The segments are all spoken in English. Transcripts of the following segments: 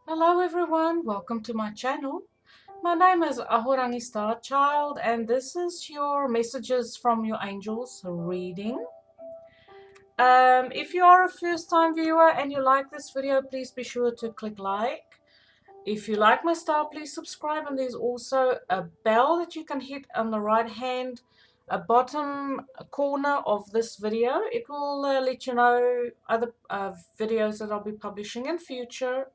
Hello everyone, welcome to my channel. My name is Ahorangi Starchild and this is your messages from your angels reading. If you are a first time viewer and you like this video, please be sure to click like. If you like my style, please subscribe, and there's also a bell that you can hit on the right hand bottom corner of this video. It will let you know other videos that I'll be publishing in future.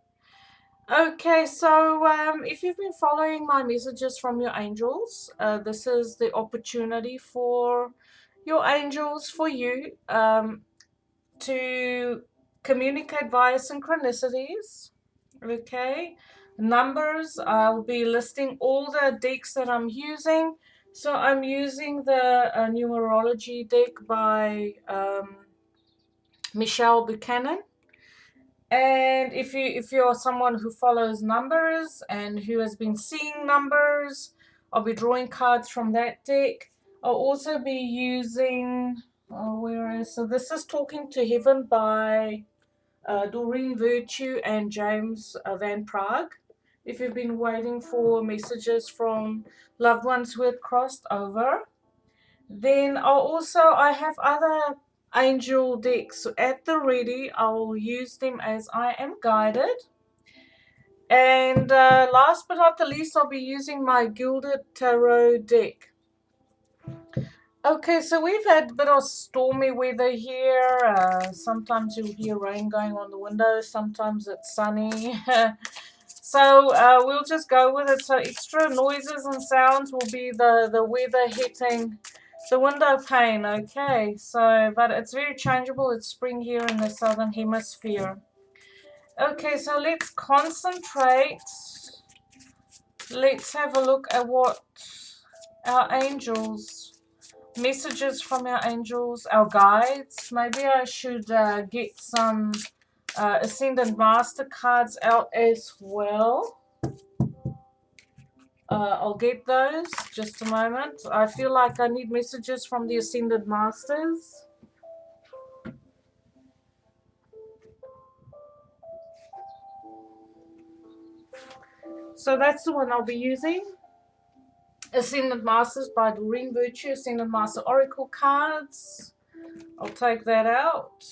Okay, so if you've been following my messages from your angels, this is the opportunity for your angels, for you to communicate via synchronicities. Okay, numbers, I'll be listing all the decks that I'm using. So I'm using the Numerology deck by Michelle Buchanan. And if you're someone who follows numbers and who has been seeing numbers, I'll be drawing cards from that deck. I'll also be using so this is Talking to Heaven by Doreen Virtue and James Van Praagh. If you've been waiting for messages from loved ones who had crossed over, then I have other angel decks at the ready. I'll use them as I am guided. And last but not the least, I'll be using my Gilded Tarot deck. Okay, so we've had a bit of stormy weather here. Sometimes you'll hear rain going on the window, sometimes it's sunny. So we'll just go with it. So extra noises and sounds will be the weather hitting the window pane. Okay, so but it's very changeable. It's spring here in the southern hemisphere. Okay, so let's concentrate. Let's have a look at what our angels, messages from our angels, our guides. Maybe I should get some Ascendant Master cards out as well. I'll get those, just a moment. I feel like I need messages from the Ascendant Masters. So that's the one I'll be using. Ascendant Masters by Doreen Virtue, Ascendant Master Oracle cards. I'll take that out.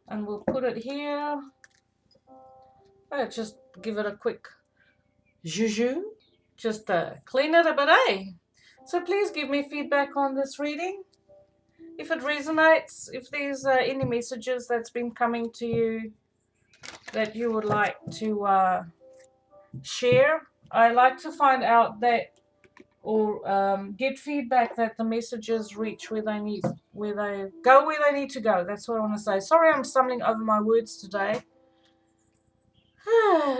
And we'll put it here. Just give it a quick zhuzh. Just clean it a bit, eh? So please give me feedback on this reading. If it resonates, if there's any messages that's been coming to you that you would like to share. I like to find out that or get feedback that the messages reach where they need, where they go where they need to go. That's what I want to say. Sorry, I'm stumbling over my words today.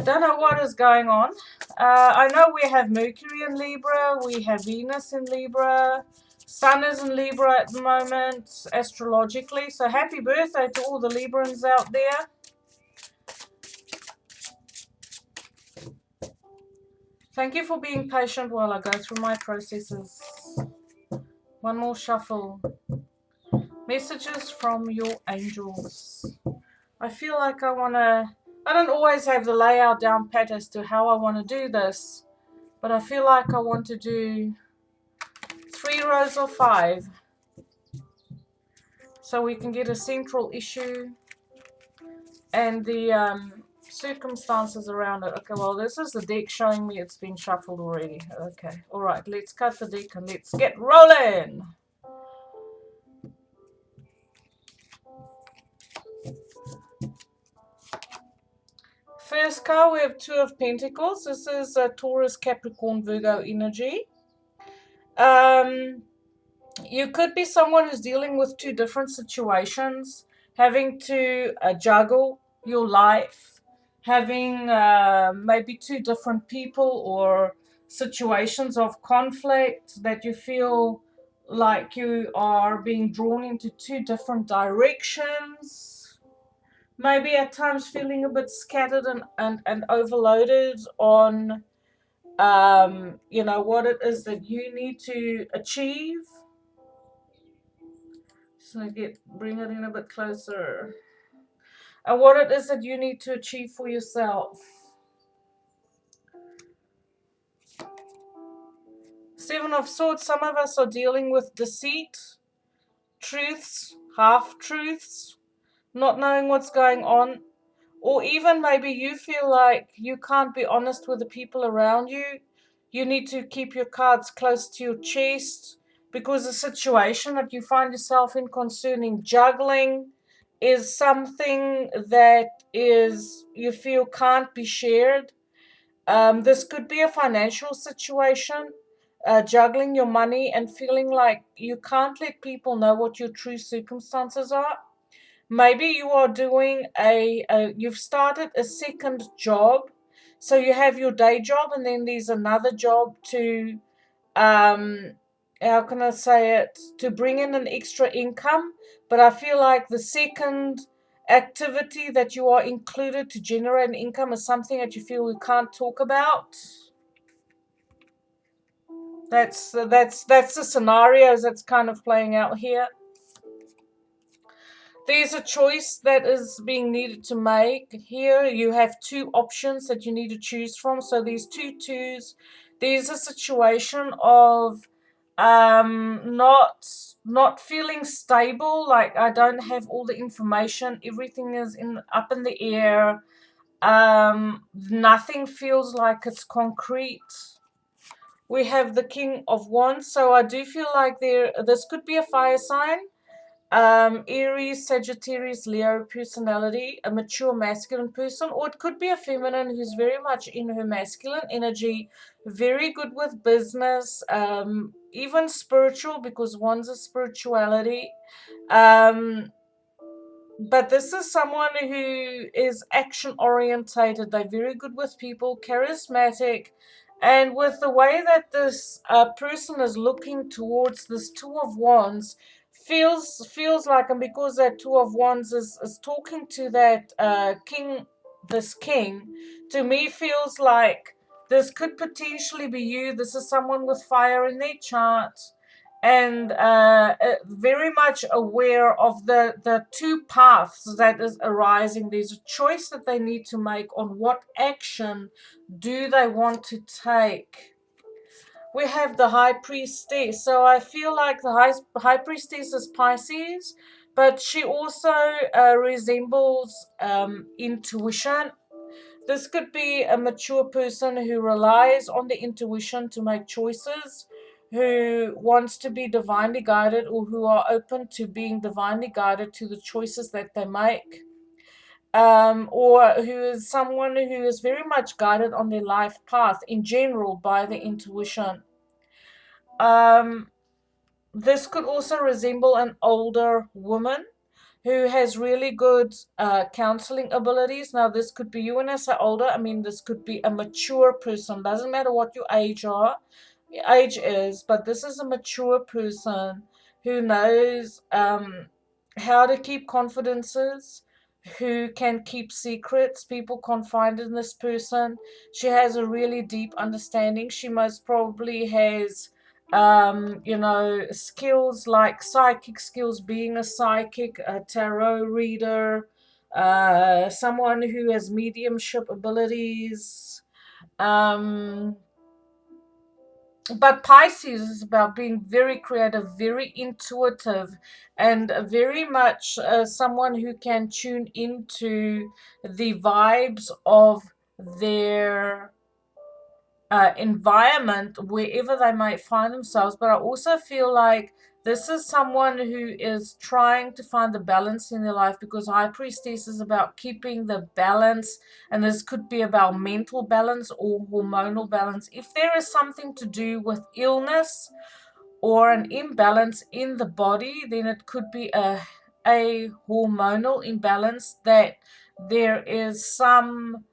Don't know what is going on. I know we have Mercury in Libra, we have Venus in Libra, Sun is in Libra at the moment, astrologically. So happy birthday to all the Librans out there. Thank you for being patient while I go through my processes. One more shuffle. Messages from your angels. I feel like I don't always have the layout down pat as to how I want to do this, but I feel like I want to do 3 rows of 5 so we can get a central issue and the circumstances around it. Okay, well, this is the deck showing me it's been shuffled already. Okay, all right, let's cut the deck and let's get rolling. First card, we have Two of Pentacles. This is Taurus, Capricorn, Virgo energy. You could be someone who's dealing with 2 different situations, having to juggle your life, having maybe 2 different people or situations of conflict that you feel like you are being drawn into 2 different directions. Maybe at times feeling a bit scattered and overloaded on you know, what it is that you need to achieve. So bring it in a bit closer. and what it is that you need to achieve for yourself. 7 of Swords, some of us are dealing with deceit, truths, half-truths, not knowing what's going on, or even maybe you feel like you can't be honest with the people around you. You need to keep your cards close to your chest because the situation that you find yourself in concerning juggling is something that is you feel can't be shared. This could be a financial situation, juggling your money and feeling like you can't let people know what your true circumstances are. Maybe you are doing you've started a second job. So you have your day job and then there's another job to, how can I say it, to bring in an extra income. But I feel like the second activity that you are included to generate an income is something that you feel we can't talk about. That's the scenarios that's kind of playing out here. There's a choice that is being needed to make here. You have 2 options that you need to choose from. So these 2 twos. There's a situation of not feeling stable, like I don't have all the information, everything is up in the air. Nothing feels like it's concrete. We have the King of Wands, so I do feel like this could be a fire sign. Aries, Sagittarius, Leo personality, a mature masculine person, or it could be a feminine who's very much in her masculine energy, very good with business, even spiritual, because one's a spirituality. But this is someone who is action orientated. They're very good with people, charismatic, and with the way that this person is looking towards this 2 of Wands, feels like, and because that 2 of Wands is talking to that king, this king, to me feels like this could potentially be you. This is someone with fire in their chart, and very much aware of the 2 paths that is arising. There's a choice that they need to make on what action do they want to take. We have the High Priestess. So I feel like the High Priestess is Pisces, but she also resembles intuition. This could be a mature person who relies on the intuition to make choices, who wants to be divinely guided, or who are open to being divinely guided to the choices that they make. Or who is someone who is very much guided on their life path in general by the intuition. This could also resemble an older woman who has really good counseling abilities. Now, this could be you when I say older. I mean, this could be a mature person. Doesn't matter what your age is, but this is a mature person who knows how to keep confidences, who can keep secrets. People confide in this person. She has a really deep understanding. She most probably has skills like psychic skills, being a psychic, a tarot reader, someone who has mediumship abilities. But Pisces is about being very creative, very intuitive, and very much someone who can tune into the vibes of their environment wherever they might find themselves. But I also feel like this is someone who is trying to find the balance in their life, because High Priestess is about keeping the balance, and this could be about mental balance or hormonal balance. If there is something to do with illness or an imbalance in the body, then it could be a hormonal imbalance, that there is some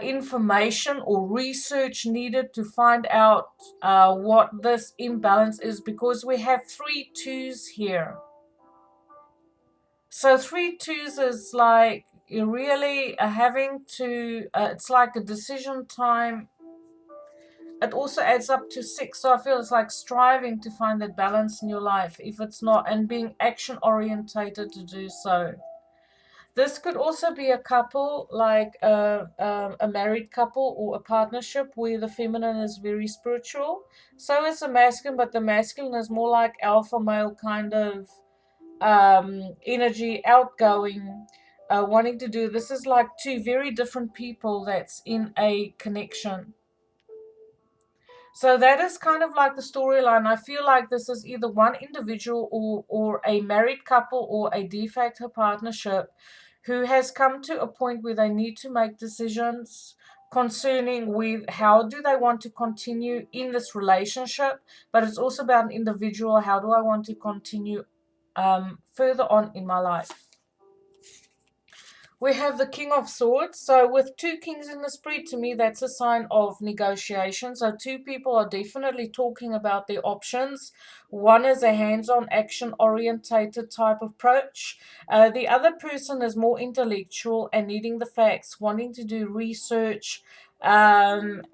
information or research needed to find out what this imbalance is, because we have 3 twos here. So 3 twos is like you're really having to, it's like a decision time. It also adds up to 6, so I feel it's like striving to find that balance in your life, if it's not, and being action orientated to do so. This could also be a couple, like a married couple or a partnership where the feminine is very spiritual. So is the masculine, but the masculine is more like alpha male kind of energy, outgoing, wanting to do. This is like two very different people that's in a connection. So that is kind of like the storyline. I feel like this is either one individual or a married couple or a de facto partnership who has come to a point where they need to make decisions concerning with how do they want to continue in this relationship, but it's also about an individual. How do I want to continue further on in my life? We have the King of Swords. So with two kings in the spread, to me, that's a sign of negotiation. So two people are definitely talking about their options. One is a hands-on, action-orientated type approach. The other person is more intellectual and needing the facts, wanting to do research, and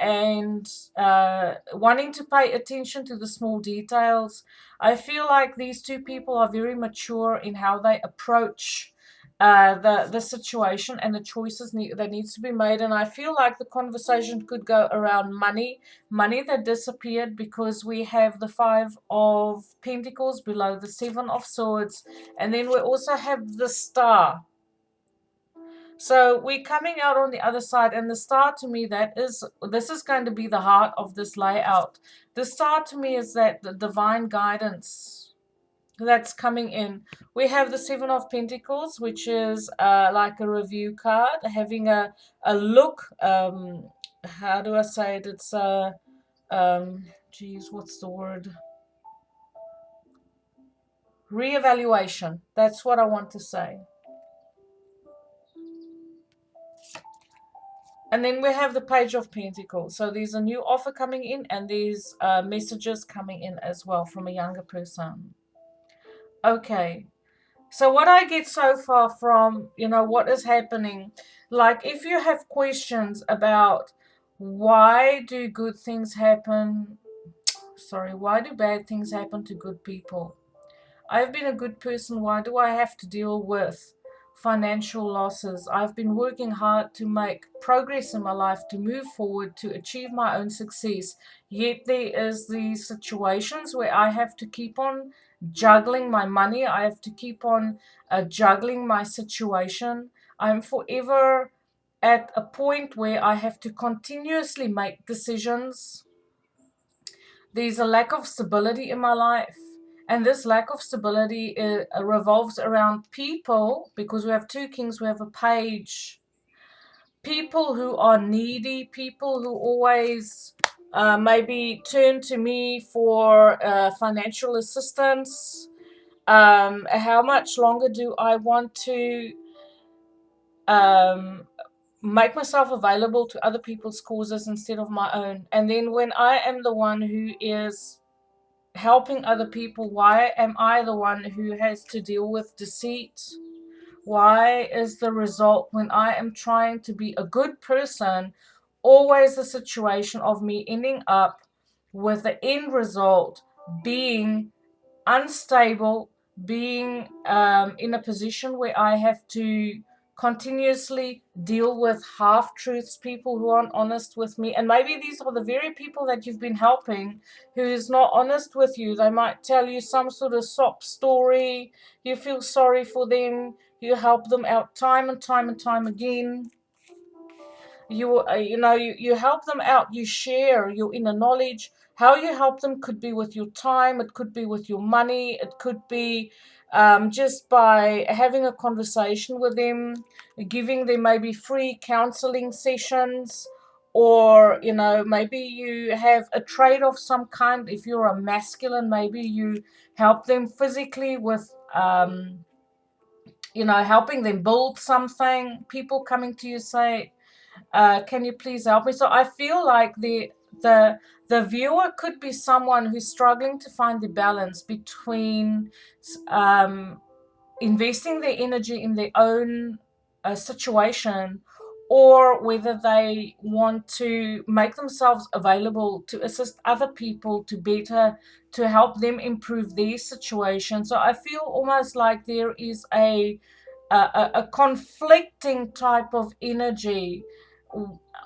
wanting to pay attention to the small details. I feel like these two people are very mature in how they approach the situation and the choices that needs to be made. And I feel like the conversation could go around money that disappeared, because we have the Five of Pentacles below the Seven of Swords, and then we also have the Star. So we're coming out on the other side, and the Star, to me, this is going to be the heart of this layout. The Star, to me, is that the divine guidance that's coming in. We have the Seven of Pentacles, which is like a review card, having a look. How do I say it? It's geez, what's the word? Reevaluation. That's what I want to say. And then we have the Page of Pentacles. So there's a new offer coming in, and there's messages coming in as well from a younger person. Okay. So what I get so far from, what is happening, like if you have questions about why do good things happen, why do bad things happen to good people? I've been a good person. Why do I have to deal with financial losses? I've been working hard to make progress in my life, to move forward, to achieve my own success. Yet there is these situations where I have to keep on juggling my money. I have to keep on juggling my situation. I'm forever at a point where I have to continuously make decisions. There's a lack of stability in my life. And this lack of stability revolves around people, because we have two kings, we have a page. People who are needy, people who always maybe turn to me for financial assistance. How much longer do I want to make myself available to other people's causes instead of my own? And then when I am the one who is helping other people, why am I the one who has to deal with deceit? Why is the result, when I am trying to be a good person, always the situation of me ending up with the end result being unstable, being in a position where I have to continuously deal with half-truths, people who aren't honest with me? And maybe these are the very people that you've been helping who is not honest with you. They might tell you some sort of sob story. You feel sorry for them. You help them out time and time and time again. You help them out. You share your inner knowledge. How you help them could be with your time, it could be with your money, it could be just by having a conversation with them, giving them maybe free counseling sessions, or maybe you have a trade of some kind. If you're a masculine, maybe you help them physically with helping them build something. People coming to you say, can you please help me? So I feel like the viewer could be someone who's struggling to find the balance between investing their energy in their own situation, or whether they want to make themselves available to assist other people to help them improve their situation. So I feel almost like there is a a conflicting type of energy.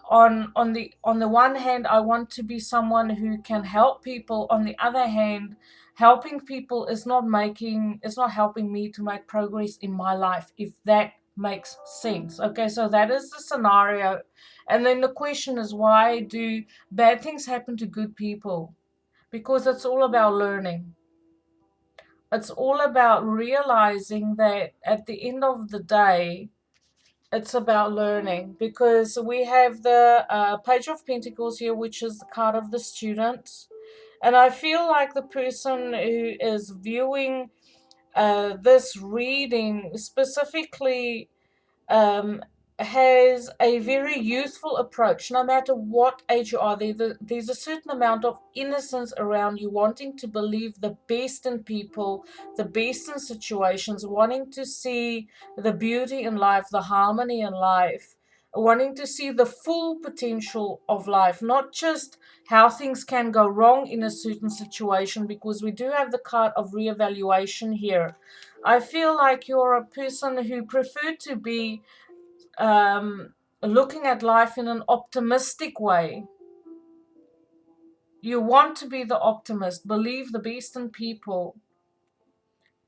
On the one hand, I want to be someone who can help people. On the other hand, helping people is not helping me to make progress in my life, if that makes sense. Okay, so that is the scenario. And then the question is, why do bad things happen to good people? Because it's all about learning. It's all about realizing that at the end of the day, it's about learning, because we have the Page of Pentacles here, which is the card of the student. And I feel like the person who is viewing this reading specifically um, has a very youthful approach. No matter what age you are, there's a certain amount of innocence around you, wanting to believe the best in people, the best in situations, wanting to see the beauty in life, the harmony in life, wanting to see the full potential of life, not just how things can go wrong in a certain situation, because we do have the card of reevaluation here. I feel like you're a person who prefer to be looking at life in an optimistic way. You want to be the optimist, believe the best in people.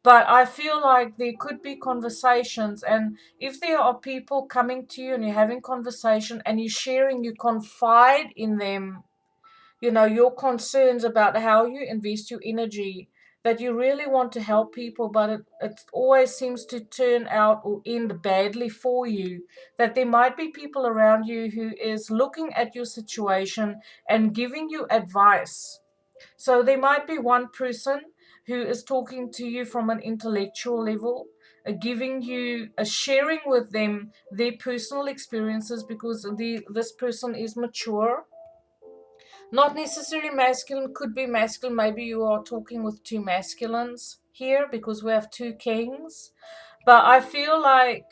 But I feel like there could be conversations, and if there are people coming to you and you're having conversation and you're sharing, you confide in them, your concerns about how you invest your energy, that you really want to help people, but it always seems to turn out or end badly for you, that there might be people around you who is looking at your situation and giving you advice. So there might be one person who is talking to you from an intellectual level, giving you sharing with them their personal experiences, because this person is mature, not necessarily masculine, could be masculine. Maybe you are talking with two masculines here, because we have two kings. But I feel like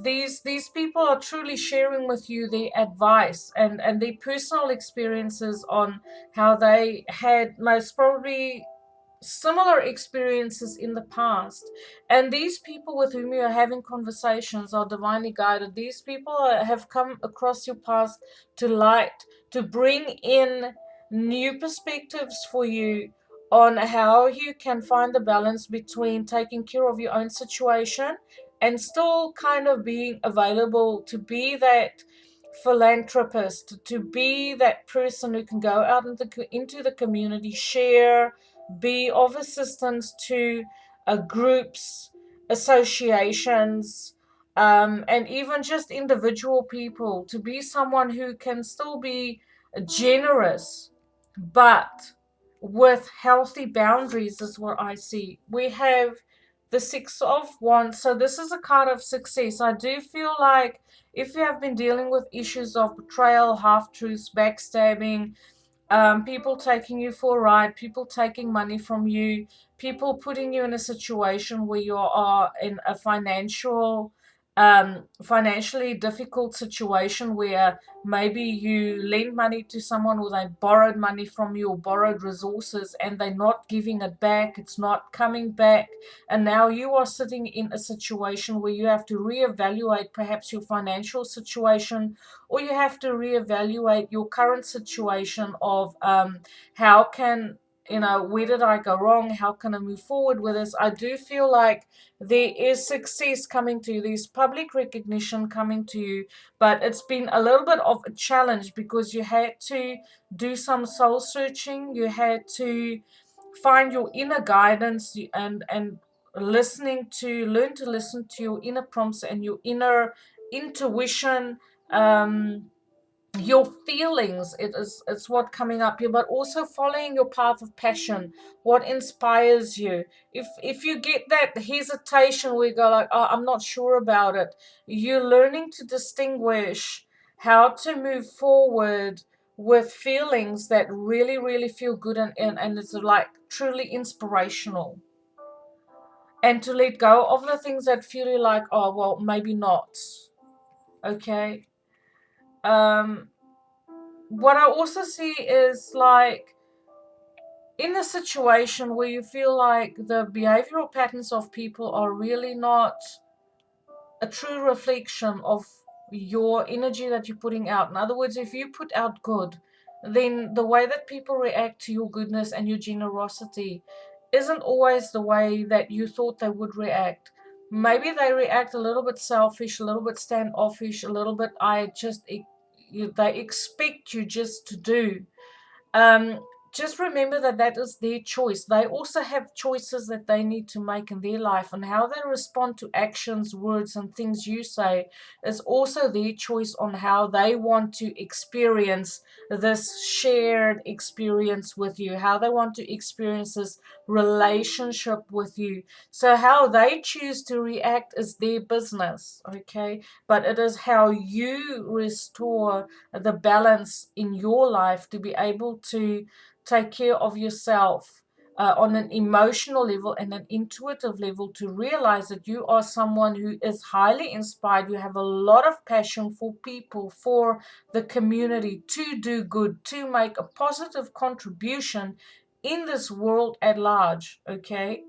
these people are truly sharing with you their advice and their personal experiences on how they had most probably similar experiences in the past. And these people with whom you are having conversations are divinely guided. These people have come across your path to light, to bring in new perspectives for you on how you can find the balance between taking care of your own situation and still kind of being available to be that philanthropist, to be that person who can go out into the community, share, be of assistance to groups, associations, and even just individual people, to be someone who can still be generous, but with healthy boundaries, is what I see. We have the Six of Wands. So this is a card of success. I do feel like if you have been dealing with issues of betrayal, half-truths, backstabbing, people taking you for a ride, people taking money from you, people putting you in a situation where you are in a financially difficult situation, where maybe you lend money to someone or they borrowed money from you or borrowed resources and they're not giving it back, it's not coming back, and now you are sitting in a situation where you have to reevaluate perhaps your financial situation, or you have to reevaluate your current situation of how can, where did I go wrong? How can I move forward with this? I do feel like there is success coming to you, there's public recognition coming to you, but it's been a little bit of a challenge because you had to do some soul searching, you had to find your inner guidance and learn to listen to your inner prompts and your inner intuition, um your feelings. It's what coming up here, but also following your path of passion, what inspires you. If you get that hesitation where you go like, oh, I'm not sure about it, you're learning to distinguish how to move forward with feelings that really really feel good, and it's like truly inspirational, and to let go of the things that feel like, oh well, maybe not. Okay. um what I also see is like in a situation where you feel like the behavioral patterns of people are really not a true reflection of your energy that you're putting out. In other words, if you put out good, then the way that people react to your goodness and your generosity isn't always the way that you thought they would react. Maybe they react a little bit selfish, a little bit standoffish, a little bit, they expect you just to do. um, just remember that that is their choice. They also have choices that they need to make in their life, and how they respond to actions, words, and things you say is also their choice on how they want to experience this shared experience with you, how they want to experience this relationship with you. So, how they choose to react is their business, okay? But it is how you restore the balance in your life to be able to take care of yourself on an emotional level and an intuitive level, to realize that you are someone who is highly inspired. You have a lot of passion for people, for the community, to do good, to make a positive contribution in this world at large, okay?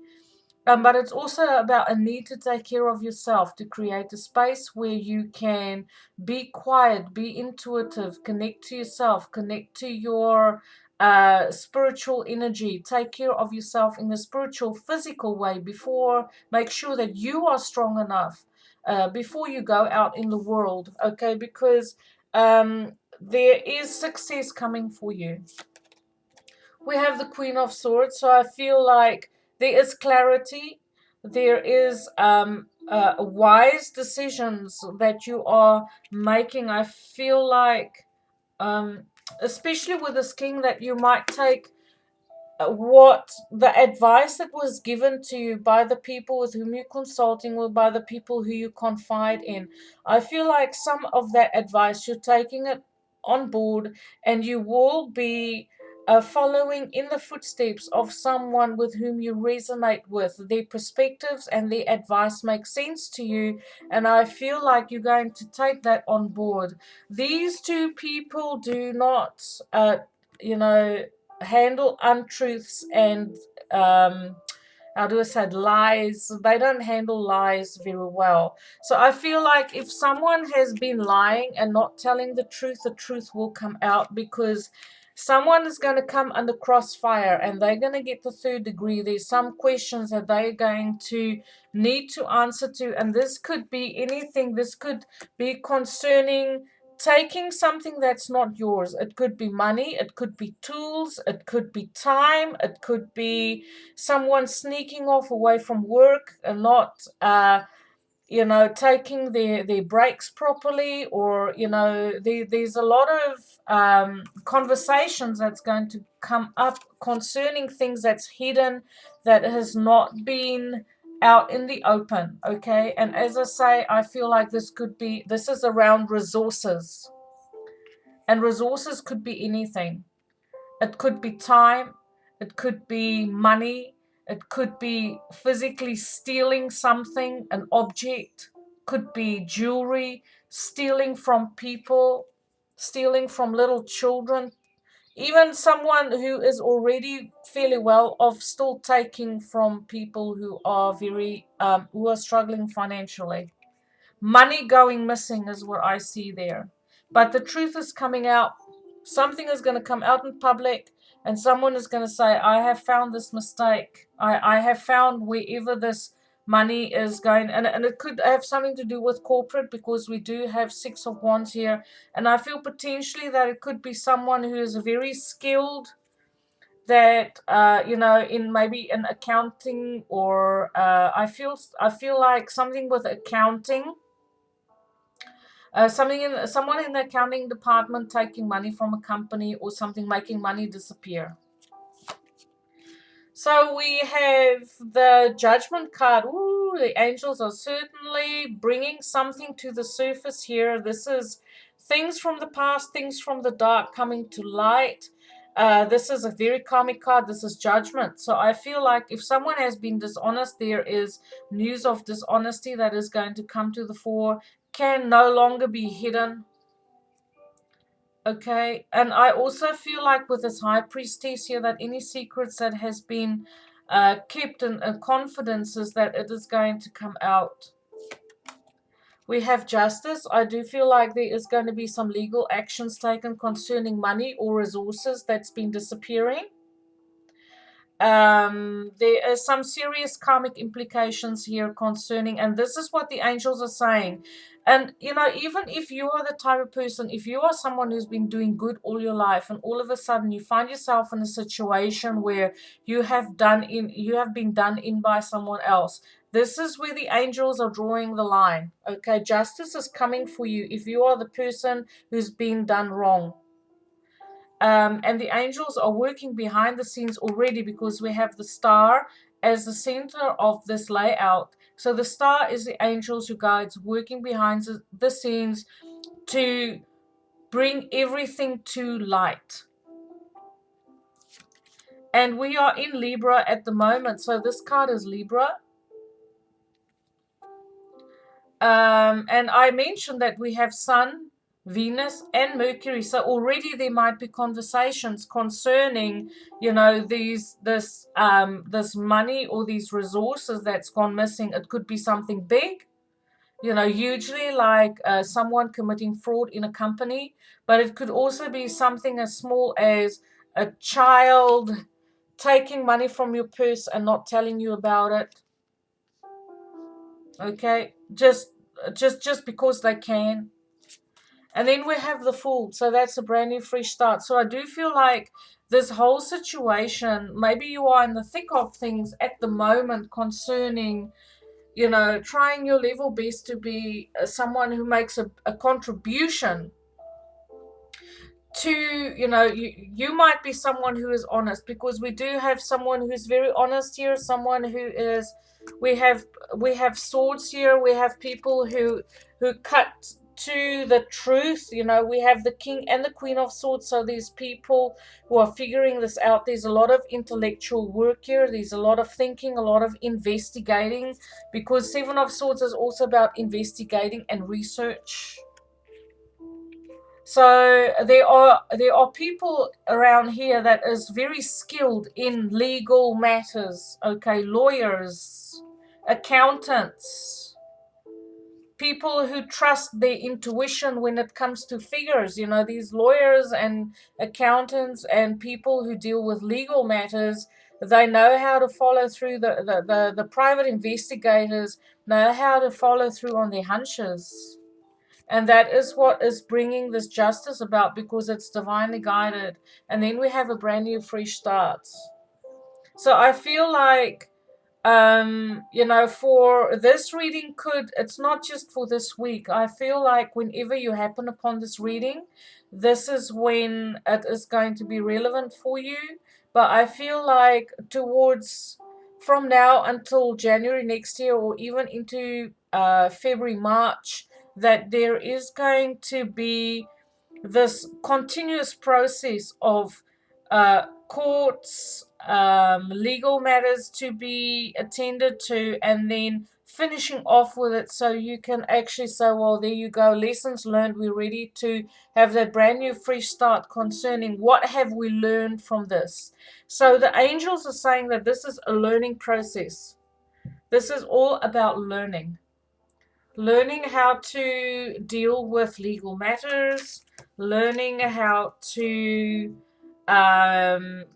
But it's also about a need to take care of yourself, to create a space where you can be quiet, be intuitive, connect to yourself, connect to your spiritual energy, take care of yourself in the spiritual, physical way before, make sure that you are strong enough before you go out in the world, okay? Because there is success coming for you. We have the Queen of Swords, so I feel like there is clarity, there is wise decisions that you are making. I feel like, um, especially with this king, that you might take what the advice that was given to you by the people with whom you're consulting, or by the people who you confide in. I feel like some of that advice, you're taking it on board, and you will be following in the footsteps of someone with whom you resonate with. Their perspectives and their advice make sense to you, and I feel like you're going to take that on board. These two people do not, you know, handle untruths and how do I say, lies. They don't handle lies very well. So I feel like if someone has been lying and not telling the truth will come out, because someone is going to come under crossfire and they're going to get the third degree. There's some questions that they're going to need to answer to, and this could be anything. This could be concerning taking something that's not yours. It could be money, it could be tools, it could be time, it could be someone sneaking off away from work and not taking their breaks properly, or there's a lot of conversations that's going to come up concerning things that's hidden, that has not been out in the open, okay? And as I say, I feel like this is around resources, and resources could be anything. It could be time, it could be money, it could be physically stealing something, an object, could be jewelry, stealing from people, stealing from little children, even someone who is already fairly well off, still taking from people who are who are struggling financially. Money going missing is what I see there. But the truth is coming out. Something is going to come out in public, and someone is going to say, I have found this mistake. I have found wherever this money is going. And it could have something to do with corporate, because we do have Six of Wands here. And I feel potentially that it could be someone who is very skilled, that in maybe in accounting, or I feel like something with accounting, someone in the accounting department taking money from a company or something, making money disappear. So we have the Judgment card. Ooh, the angels are certainly bringing something to the surface here. This is things from the past, things from the dark coming to light. This is a very karmic card. This is Judgment. So I feel like if someone has been dishonest, there is news of dishonesty that is going to come to the fore, can no longer be hidden. Okay, and I also feel like with this high priestess here that any secrets that has been kept in confidences, that it is going to come out. We have justice. I do feel like there is going to be some legal actions taken concerning money or resources that's been disappearing. There are some serious karmic implications here concerning, and this is what the angels are saying. And you know, even if you are the type of person, if you are someone who's been doing good all your life and all of a sudden you find yourself in a situation where you have been done in by someone else, this is where the angels are drawing the line. Okay, justice is coming for you if you are the person who's been done wrong. And the angels are working behind the scenes already, because we have the star as the center of this layout. So the star is the angels who guides working behind the scenes to bring everything to light. And we are in Libra at the moment, so this card is Libra. And I mentioned that we have Sun, Venus, and Mercury. So already there might be conversations concerning, you know, this money or these resources that's gone missing. It could be something big, you know, usually like someone committing fraud in a company, but it could also be something as small as a child taking money from your purse and not telling you about it. Okay, just because they can. And then we have the Fool, so that's a brand new fresh start. So I do feel like this whole situation, maybe you are in the thick of things at the moment concerning, you know, trying your level best to be someone who makes a contribution to, you know, you might be someone who is honest, because we do have someone who's very honest here, someone who is, we have swords here, we have people who cut to the truth. You know, we have the King and the Queen of Swords, so there's people who are figuring this out. There's a lot of intellectual work here, there's a lot of thinking, a lot of investigating, because Seven of Swords is also about investigating and research. So there are people around here that is very skilled in legal matters, okay, lawyers, accountants, people who trust their intuition when it comes to figures. You know, these lawyers and accountants and people who deal with legal matters, they know how to follow through. The private investigators know how to follow through on their hunches. And that is what is bringing this justice about, because it's divinely guided. And then we have a brand new fresh start. So I feel like, you know, for this reading it's not just for this week. I feel like whenever you happen upon this reading, this is when it is going to be relevant for you. But I feel like from now until January next year, or even into February, March, that there is going to be this continuous process of courts, legal matters to be attended to, and then finishing off with it, so you can actually say, well, there you go, lessons learned, we're ready to have that brand new fresh start concerning what have we learned from this. So the angels are saying that this is a learning process. This is all about learning how to deal with legal matters, learning how to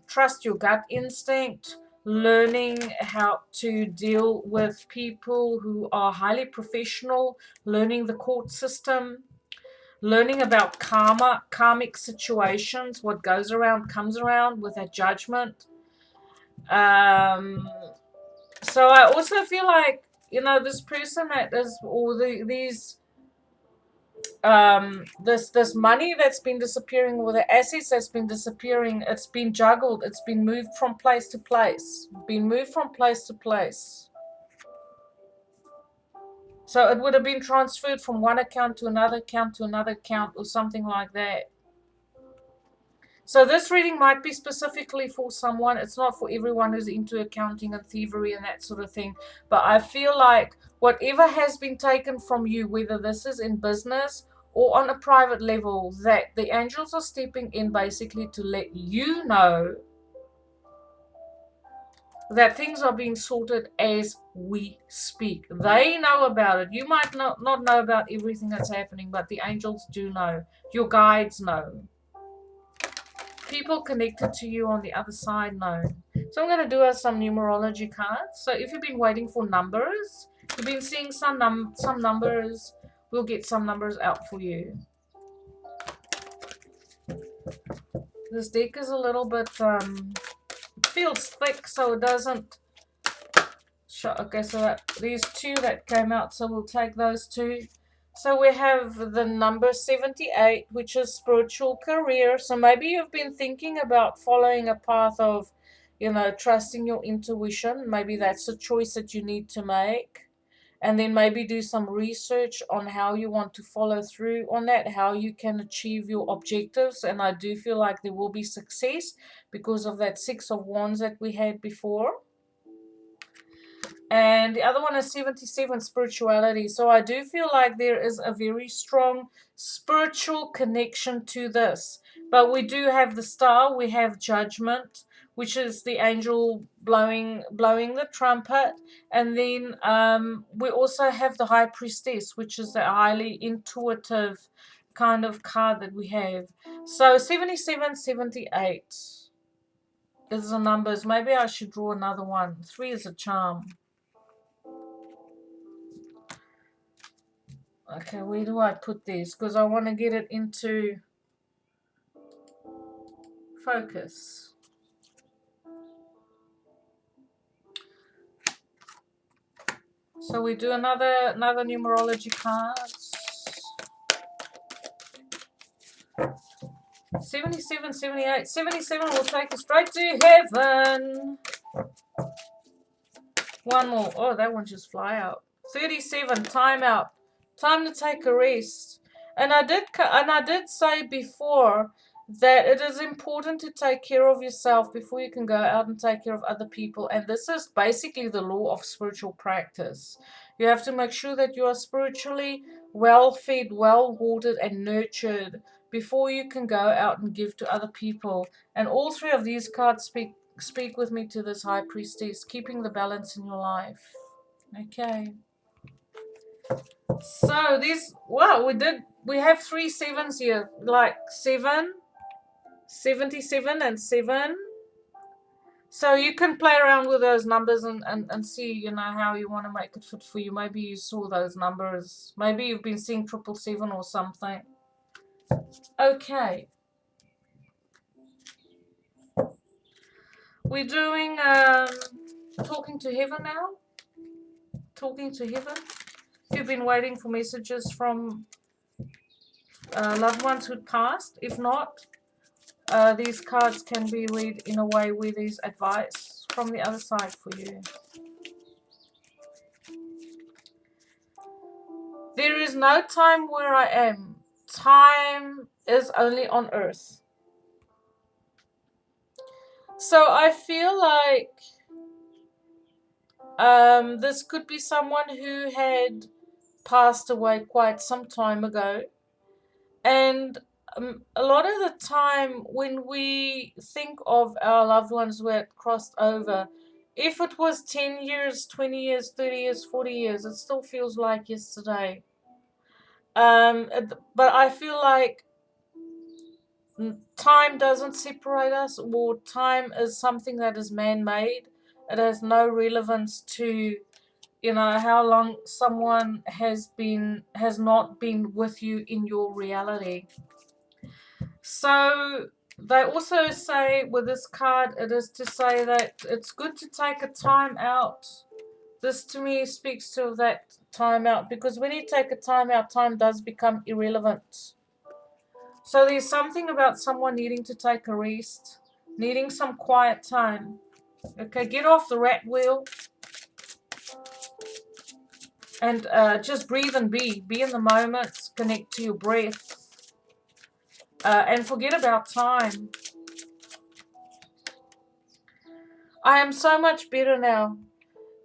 trust your gut instinct, learning how to deal with people who are highly professional, learning the court system, learning about karmic situations, what goes around comes around with a judgment. So I also feel like, you know, this person that is, or these this money that's been disappearing, or the assets that's been disappearing, it's been juggled, it's been moved from place to place, so it would have been transferred from one account to another account to another account, or something like that. So this reading might be specifically for someone. It's not for everyone who's into accounting and thievery and that sort of thing. But I feel like whatever has been taken from you, whether this is in business or on a private level, that the angels are stepping in basically to let you know that things are being sorted as we speak. They know about it. You might not know about everything that's happening, but the angels do know. Your guides know. People connected to you on the other side know. So I'm going to do us some numerology cards. So if you've been waiting for numbers, you've been seeing some numbers, we'll get some numbers out for you. This deck is a little bit, feels thick, so it doesn't show. Okay, so these two that came out, so we'll take those two. So we have the number 78, which is spiritual career. So maybe you've been thinking about following a path of, you know, trusting your intuition. Maybe that's a choice that you need to make. And then maybe do some research on how you want to follow through on that, how you can achieve your objectives. And I do feel like there will be success because of that Six of Wands that we had before. And the other one is 77, spirituality. So I do feel like there is a very strong spiritual connection to this. But we do have the star, we have judgment, which is the angel blowing the trumpet. And then we also have the high priestess, which is the highly intuitive kind of card that we have. So 77, 78 is the numbers. Maybe I should draw another one. 3 is a charm. Okay, where do I put these? Because I want to get it into focus. So we do another numerology cards. 77, 78. 77 will take us straight to heaven. One more. Oh, that one just fly out. 37, time out. Time to take a rest. And I did say before that it is important to take care of yourself before you can go out and take care of other people. And this is basically the law of spiritual practice. You have to make sure that you are spiritually well fed, well watered, and nurtured before you can go out and give to other people. And all three of these cards speak with me to this high priestess, keeping the balance in your life. Okay. So these, wow, we have 3 sevens here, like 7, 77 and 7. So you can play around with those numbers and see, you know, how you want to make it fit for you. Maybe you saw those numbers. Maybe you've been seeing 777 or something. Okay. We're doing talking to heaven now. Talking to heaven. If you've been waiting for messages from loved ones who passed, if not, these cards can be read in a way where there's advice from the other side for you. There is no time where I am. Time is only on earth. So I feel like this could be someone who had passed away quite some time ago. And a lot of the time when we think of our loved ones who had crossed over, if it was 10 years, 20 years, 30 years, 40 years, it still feels like yesterday. But I feel like time doesn't separate us, or time is something that is man-made. It has no relevance to, you know, how long someone has not been with you in your reality. So they also say with this card, it is to say that it's good to take a time out. This to me speaks to that time out, because when you take a time out, time does become irrelevant. So there's something about someone needing to take a rest, needing some quiet time. Okay, get off the rat wheel and just breathe and be in the moment, connect to your breath, and forget about time. I am so much better now.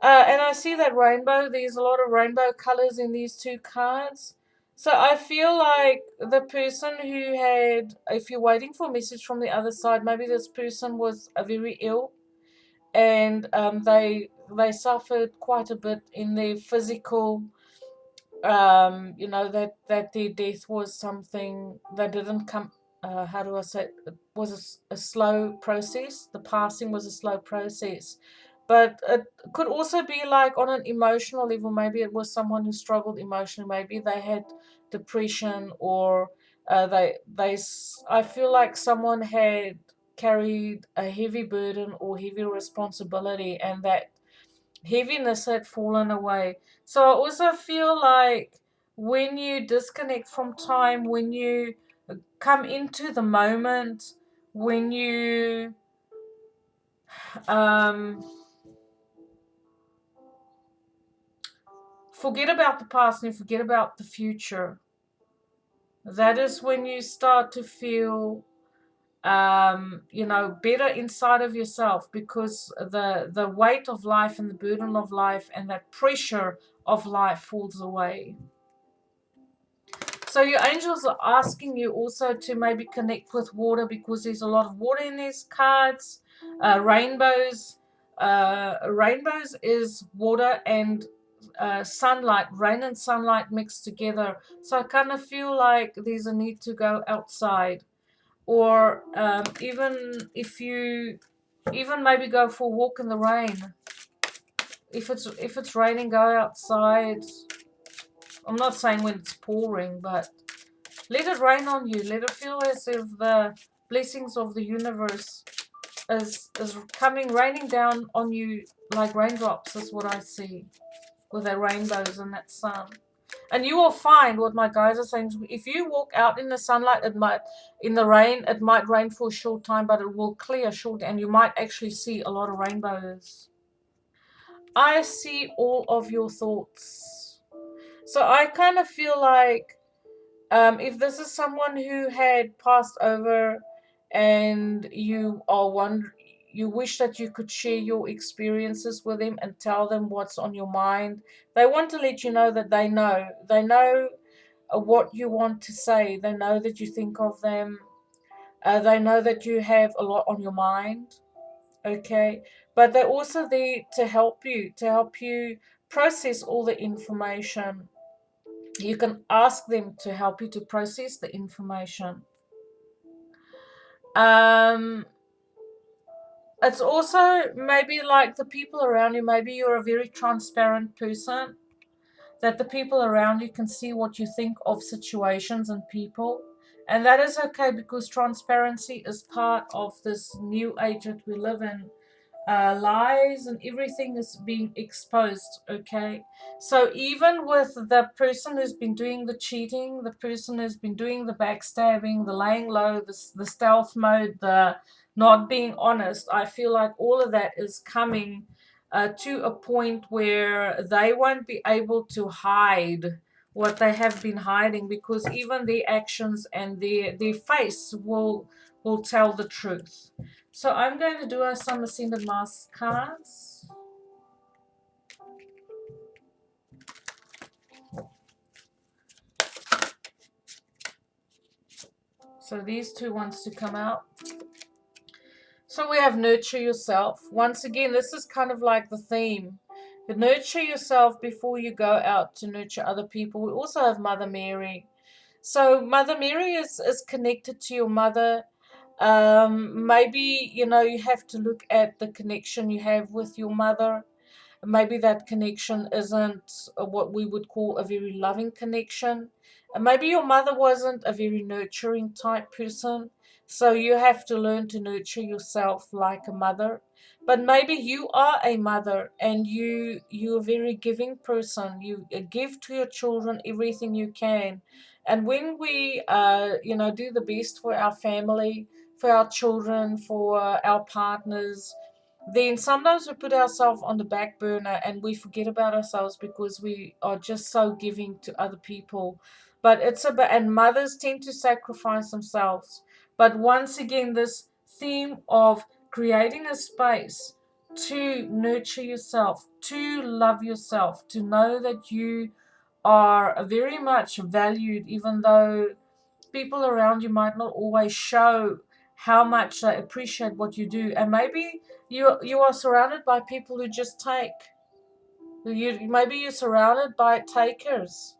And I see that rainbow. There's a lot of rainbow colors in these two cards. So I feel like the person who had, if you're waiting for a message from the other side, maybe this person was very ill, and they suffered quite a bit in their physical. You know, that their death was something that didn't come. How do I say it was a slow process. The passing was a slow process, but it could also be like on an emotional level. Maybe it was someone who struggled emotionally. Maybe they had depression, or I feel like someone had carried a heavy burden or heavy responsibility, and that heaviness had fallen away. So I also feel like when you disconnect from time, when you come into the moment, when you um, forget about the past and forget about the future, that is when you start to feel you know, better inside of yourself, because the weight of life and the burden of life and that pressure of life falls away. So your angels are asking you also to maybe connect with water, because there's a lot of water in these cards. Rainbows. Rainbows is water and sunlight, rain and sunlight mixed together. So I kind of feel like there's a need to go outside, or even maybe go for a walk in the rain. If it's raining, go outside. I'm not saying when it's pouring, but let it rain on you. Let it feel as if the blessings of the universe is coming, raining down on you like raindrops. Is what I see with the rainbows and that sun. And you will find what my guys are saying. If you walk out in the sunlight, in the rain, it might rain for a short time, but it will clear short, and you might actually see a lot of rainbows. I see all of your thoughts. So I kind of feel like if this is someone who had passed over, and you wish that you could share your experiences with them and tell them what's on your mind. They want to let you know that they know what you want to say. They know that you think of them. They know that you have a lot on your mind. Okay, but they're also there to help you process all the information. You can ask them to help you to process the information. Um, it's also maybe like the people around you. Maybe you're a very transparent person, that the people around you can see what you think of situations and people. And that is okay, because transparency is part of this new age that we live in. Lies and everything is being exposed. Okay, so even with the person who's been doing the cheating, the person who's been doing the backstabbing, the laying low, the stealth mode, the not being honest, I feel like all of that is coming to a point where they won't be able to hide what they have been hiding, because even their actions and their face will tell the truth. So I'm going to do some Ascended Mask cards. So these two wants to come out. So we have Nurture Yourself. Once again, this is kind of like the theme. Nurture yourself before you go out to nurture other people. We also have Mother Mary. So Mother Mary is connected to your mother. Maybe, you have to look at the connection you have with your mother. Maybe that connection isn't what we would call a very loving connection. Maybe your mother wasn't a very nurturing type person, so you have to learn to nurture yourself like a mother. But maybe you are a mother, and you're a very giving person. You give to your children everything you can. And when we do the best for our family, for our children, for our partners, then sometimes we put ourselves on the back burner and we forget about ourselves, because we are just so giving to other people. But it's about, and mothers tend to sacrifice themselves. But once again, this theme of creating a space to nurture yourself, to love yourself, to know that you are very much valued, even though people around you might not always show how much they appreciate what you do. And maybe you are surrounded by people who just take. Maybe you're surrounded by takers,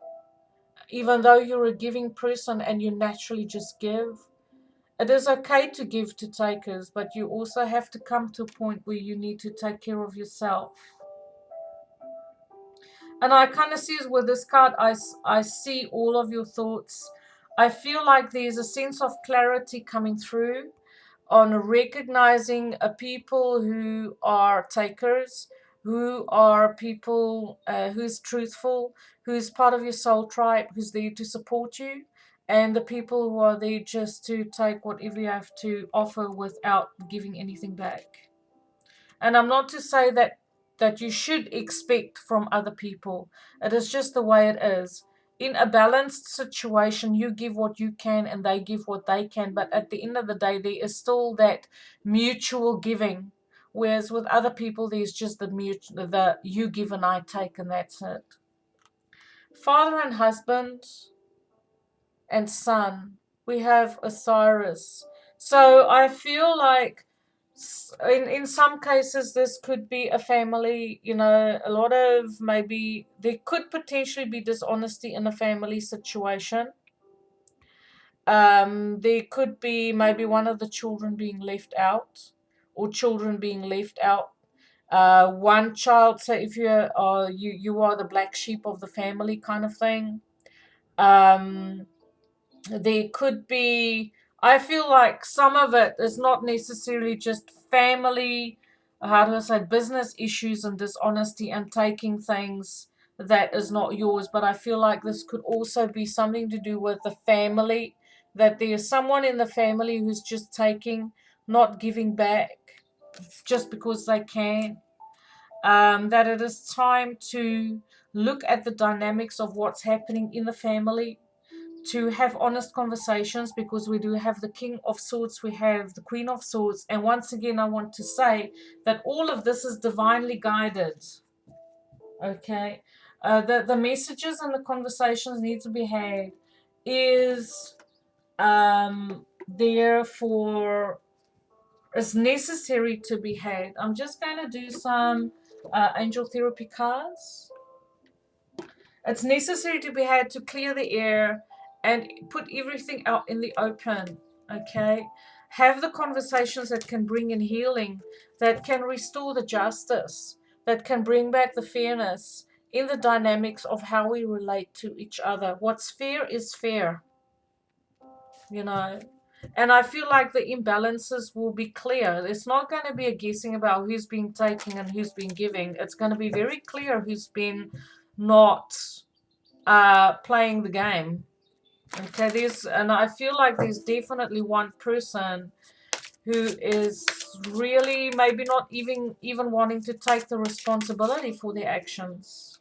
even though you're a giving person and you naturally just give. It is okay to give to takers, but you also have to come to a point where you need to take care of yourself. And I kind of see with this card, I see all of your thoughts. I feel like there's a sense of clarity coming through on recognizing people who are takers, who are people who's truthful, who's part of your soul tribe, who's there to support you, and the people who are there just to take whatever you have to offer without giving anything back. And I'm not to say that you should expect from other people. It is just the way it is. In a balanced situation, you give what you can and they give what they can. But at the end of the day, there is still that mutual giving. Whereas with other people, there's just the you give and I take, and that's it. Father and husband and son, we have Osiris. So I feel like in some cases this could be a family, a lot of, maybe there could potentially be dishonesty in a family situation. There could be maybe one of the children being left out, or children being left out. One child, say if you are the black sheep of the family kind of thing. There could be, I feel like some of it is not necessarily just family, how do I say, business issues and dishonesty and taking things that is not yours, but I feel like this could also be something to do with the family, that there's someone in the family who's just taking, not giving back just because they can. That it is time to look at the dynamics of what's happening in the family, to have honest conversations, because we do have the King of Swords, we have the Queen of Swords, and once again I want to say that all of this is divinely guided. Okay, the messages and the conversations need to be had is therefore is necessary to be had. I'm just going to do some angel therapy cards. It's necessary to be had to clear the air and put everything out in the open, okay? Have the conversations that can bring in healing, that can restore the justice, that can bring back the fairness in the dynamics of how we relate to each other. What's fair is fair, you know? And I feel like the imbalances will be clear. It's not going to be a guessing about who's been taking and who's been giving. It's going to be very clear who's been not playing the game. Okay, and I feel like there's definitely one person who is really maybe not even wanting to take the responsibility for their actions.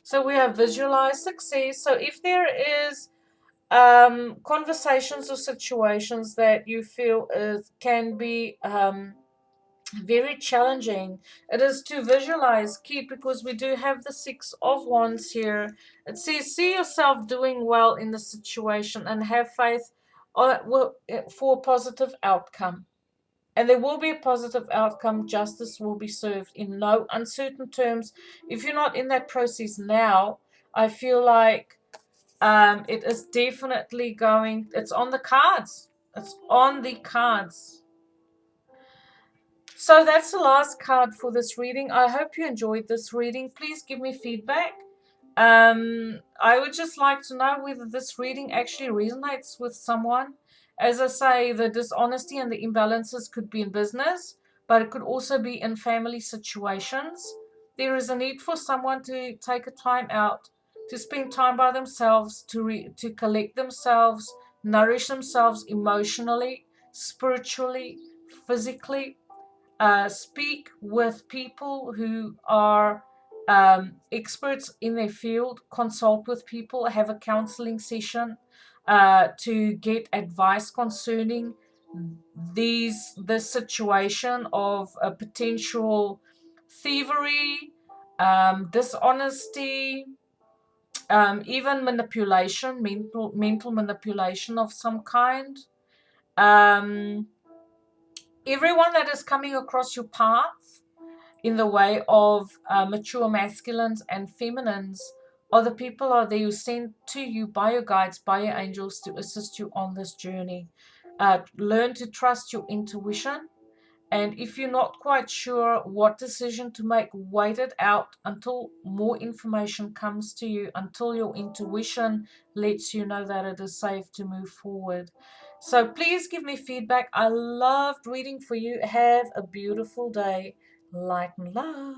So we have visualize success. So if there is conversations or situations that you feel can be very challenging, it is to visualize, keep, because we do have the Six of Wands here. It says see yourself doing well in the situation and have faith for a positive outcome. And there will be a positive outcome. Justice will be served in no uncertain terms. If you're not in that process now, I feel like it is definitely going, it's on the cards. It's on the cards. So that's the last card for this reading. I hope you enjoyed this reading. Please give me feedback. I would just like to know whether this reading actually resonates with someone. As I say, the dishonesty and the imbalances could be in business, but it could also be in family situations. There is a need for someone to take a time out, to spend time by themselves, to collect themselves, nourish themselves emotionally, spiritually, physically. Speak with people who are experts in their field, consult with people, have a counseling session to get advice concerning the situation of a potential thievery, dishonesty, even manipulation, mental manipulation of some kind. Everyone that is coming across your path in the way of mature masculines and feminines are the people are there who sent to you by your guides, by your angels, to assist you on this journey. Learn to trust your intuition. And if you're not quite sure what decision to make, wait it out until more information comes to you, until your intuition lets you know that it is safe to move forward. So please give me feedback. I loved reading for you. Have a beautiful day. Light and love.